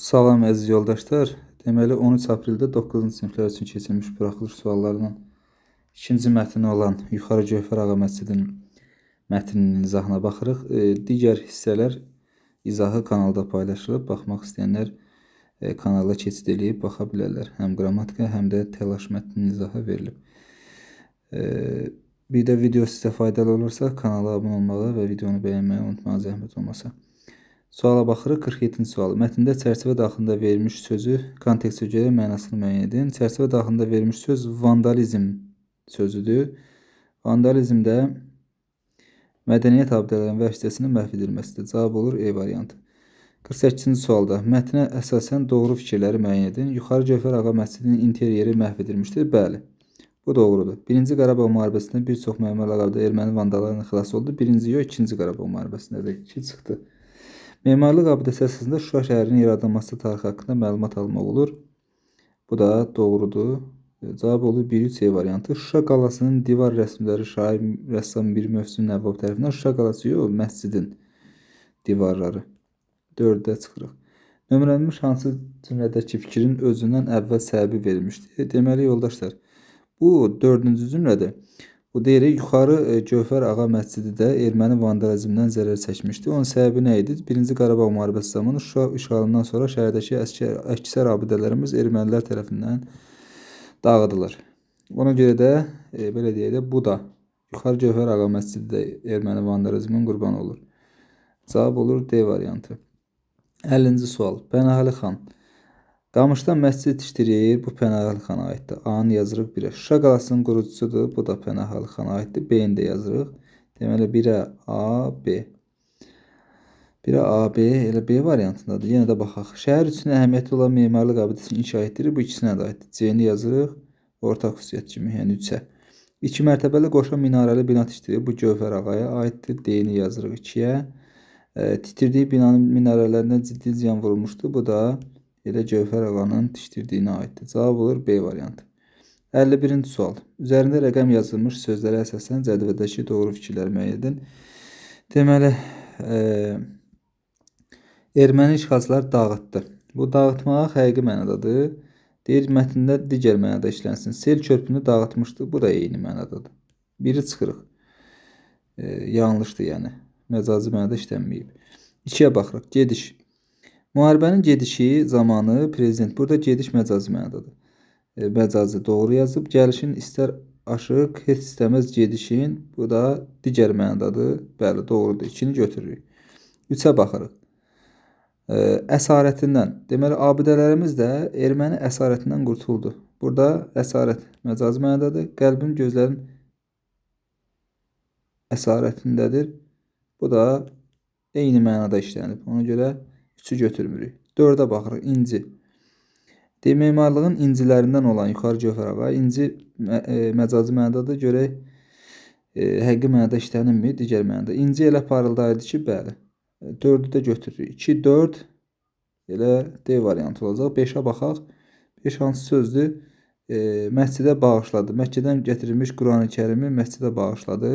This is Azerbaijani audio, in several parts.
Salam əziz yoldaşlar. Deməli 13 apreldə 9-cu siniflər üçün keçirilmiş buraxılış suallarının ikinci mətni olan Yuxarı Gövhər Ağa məscidinin mətninin izahına baxırıq. Digər hissələr izahı kanalda paylaşılıb. Baxmaq istəyənlər kanala keçid edib baxa bilərlər. Həm qrammatika, həm də təlaş mətninin izahı verilib. Bir də video sizə faydalı olursa kanala abunə olmağı və videonu bəyənməyi unutmayın, zəhmət olmasa. Suala baxırıq. 47-ci sual. Mətndə çərçivə daxilində verilmiş sözü kontekstə görə mənasını müəyyən edin. Çərçivə daxilində verilmiş söz vandalizm sözüdür. Vandalizmdə mədəniyyət abidələrinin və əşyasının məhv edilməsidir. Cavab olur E variantı. 48-ci sualda mətnə əsasən doğru fikirləri müəyyən edin. Yuxarı Gövhər Ağa məscidinin interyeri məhv edilmişdir. Bəli. Bu doğrudur. 1-ci Qarabağ müharibəsində bir çox məmurlar qabda erməni vandallarından xilas oldu. 1-ci yox, 2-ci Qarabağ müharibəsində də 2 çıxdı. Memarlıq abidəsi əsasında Şuşa şəhərinin yaradılması tarixi haqqında məlumat almaq olur. Bu da doğrudur. Cavab olur 1-3 variantı. Şuşa qalasının divar rəsmləri şair rəssam bir Mövsüm Nəvvab tərəfindən Şuşa qalası yox, məscidin divarları. 4-də çıxırıq. Nömrələnmiş hansı cümlədəki fikrin özündən əvvəl səbəbi verilmişdir? Deməli yoldaşlar, bu 4-cü cümlədə bu deyirik, Yuxarı Gövhər Ağa məscidi də erməni vandalizmdən zərər çəkmişdi. Onun səbəbi nə idi? 1-ci Qarabağ müharibəsi zamanı Şuşa işğalından sonra şəhərdəki əksər abidələrimiz ermənilər tərəfindən dağıdılır. Ona görə də belə deyək də bu da Yuxarı Gövhər Ağa məscidi də erməni vandalizmin qurbanı olur. Cavab olur D variantı. 50-ci sual. Pənahəli xan Qamışdan məscid tikdirir. Bu Pənahəli xana aiddir. A-nı yazırıq 1-ə. Şuşa qalasının qurucusudur. Bu da Pənahəli xana aiddir. B-ni də yazırıq. Deməli 1-ə A, B. 1-ə A, B, elə B variantındadır. Yenə də baxaq. Şəhər üçün əhəmiyyətli olan memarlıq abidəsini inşa etdirir. Bu ikisinə də aiddir. C-ni yazırıq. Ortaq xüsusiyyət kimi, yəni 3-ə. 2 mərtəbəli qoşa minarəli bina tikdirir. Bu Gövhər Ağaya aiddir. D-ni yazırıq 2-yə. Tikdirdiyi binanın minarələrindən ciddi ziyan vurulmuşdur. Bu da elə Gövhər Ağanın tikdirdiyinə aiddir. Cavab olur B variantı. 51-ci sual. Üzərində rəqəm yazılmış sözlərə əsasən cədvəldəki doğru fikirləri müəyyən edin. Deməli, erməni işğalçılar dağıtdı. Bu dağıtmaq həqiqi mənadadır. Deyir, mətndə digər mənada işlənsin. Sel körpünü dağıtmışdı. Bu da eyni mənadadır. Biri çıxırıq. Yanlışdır yəni. Məcazi mənada işlənməyib. 2-yə baxırıq. Gediş. Müharibənin gedişi zamanı prezident. Burada gediş məcazi mənadadır. Məcazi doğru yazıb. Gəlişin istər aşıq, heç istəməz gedişin. Bu da digər mənadadır. Bəli, doğrudur. 2-ni götürürük. 3-ə baxırıq. Əsarətindən. Deməli, abidələrimiz də erməni əsarətindən qurtuldu. Burada əsarət məcazi mənadadır. Qəlbim gözlərin əsarətindədir. Bu da eyni mənada işlənib. Ona görə 3-ü götürmürük. 4-ə baxırıq. İnci. Memarlığın incilərindən olan Yuxarı Gövhər Ağa. İnci məcazi mənadadır. Görək həqiqi mənada işlənirmi? Digər mənada. İnci elə parıldaydı ki, bəli. 4-ü də götürürük. 2, 4 elə D variantı olacaq. 5-ə baxaq. 5 hansı sözdür? Məscidə bağışladı. Məkkədən gətirilmiş Quran-ı Kərimi məscidə bağışladı.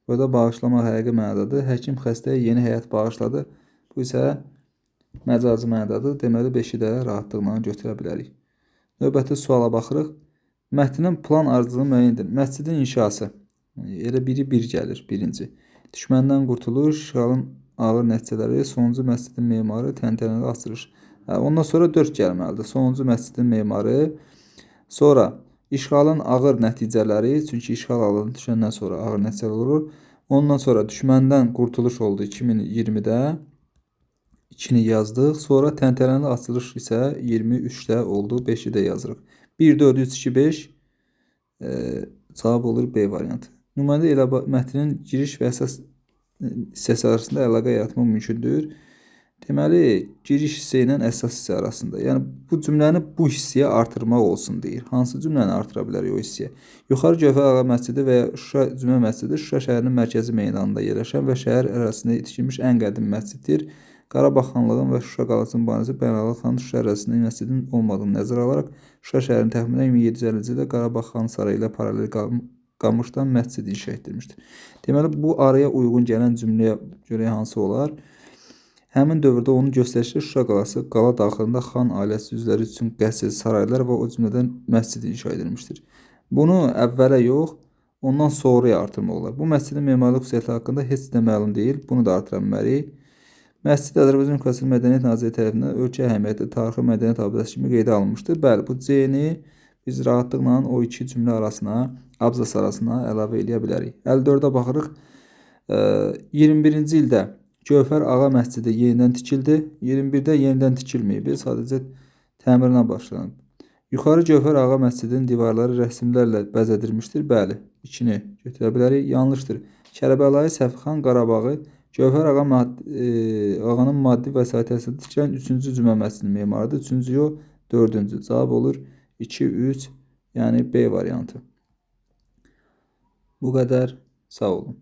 Burada bağışlamaq həqiqi mənadadır. Həkim xəstəyə yeni həyat bağışladı. Bu isə məcazi mənadadır. Deməli 5-i də rahatlıqla götürə bilərik. Növbəti suala baxırıq. Mətnin plan arzucunu müəyyən edin. Məscidin inşası. Elə biri 1 gəlir. Birinci. Düşməndən qurtuluş, işğalın ağır nəticələri, sonuncu məscidin memarı, təntənəli açılış. Ondan sonra 4 gəlməlidir. Sonuncu məscidin memarı. Sonra işğalın ağır nəticələri. Çünki işğal alanı düşəndən sonra ağır nəticələr olur. Ondan sonra düşməndən qurtuluş oldu 2020-də. 2-ni yazdıq. Sonra təntənəli açılış isə 23-də oldu. 5-i də yazırıq. 1, 4, 3, 2, 5 cavab olur B variantı. Nümayəndə ilə mətnin giriş və əsas hissəsi arasında əlaqə yaratmaq mümkündür. Deməli, giriş hissə ilə əsas hissə arasında. Yəni, bu cümləni bu hissəyə artırmaq olsun deyir. Hansı cümləni artıra bilərik o hissəyə? Yuxarı Gövhər Ağa məscidi və ya Şuşa Cümə məscidi Şuşa şəhərinin mərkəzi meydanında yerləşən və şəhər ərazisində tikilmiş ən qədim məsciddir. Qarabağ xanlığının və Şuşa qalasının banisi Pənahəli xan Şuşa ərazisində məscidin olmadığını nəzərə alaraq Şuşa şəhərinin təxminən 1750-ci ildə Qarabağ xan sarayı ilə paralel qamışdan məscid inşa etdirmişdir. Deməli, bu araya uyğun gələn cümləyə görə hansı olar? Həmin dövrdə onun göstərişli Şuşa qalası, qala daxilində xan ailəsi üzvləri üçün qəsr, saraylar və o cümlədən məscid inşa edilmişdir. Bunu əvvələ yox, ondan sonraya artırmaq olar. Bu məscidin memarlıq xüsusiyyəti haqqında heç də məlum deyil. Bunu da artıra bilmərik. Məscid Azərbaycan Respublikası Mədəniyyət Nazirliyi tərəfindən ölkə əhəmiyyətli tarixi mədəniyyət abidəsi kimi qeydə alınmışdır. Bəli, bu C-ni biz rahatlıqla o iki cümlə arasına, abzas arasına əlavə edə bilərik. 54-ə baxırıq. 21-ci ildə Gövhər Ağa məscidi yenidən tikildi. 21-də yenidən tikilməyib, sadəcə təmirinə başlanıb. Yuxarı Gövhər Ağa məscidinin divarları rəsmlərlə bəzədilmişdir. Bəli, 2-ni götürə bilərik. Yanlışdır. Kərbəlayı Səfixan Qarabağı Gövhər Ağanın maddi vəsait əsasında tikilən 3-cü Cümə məscidinin memarıdır. 3-cü yox, 4-cü. Cavab olur 2, 3, yəni B variantı. Bu qədər. Sağ olun.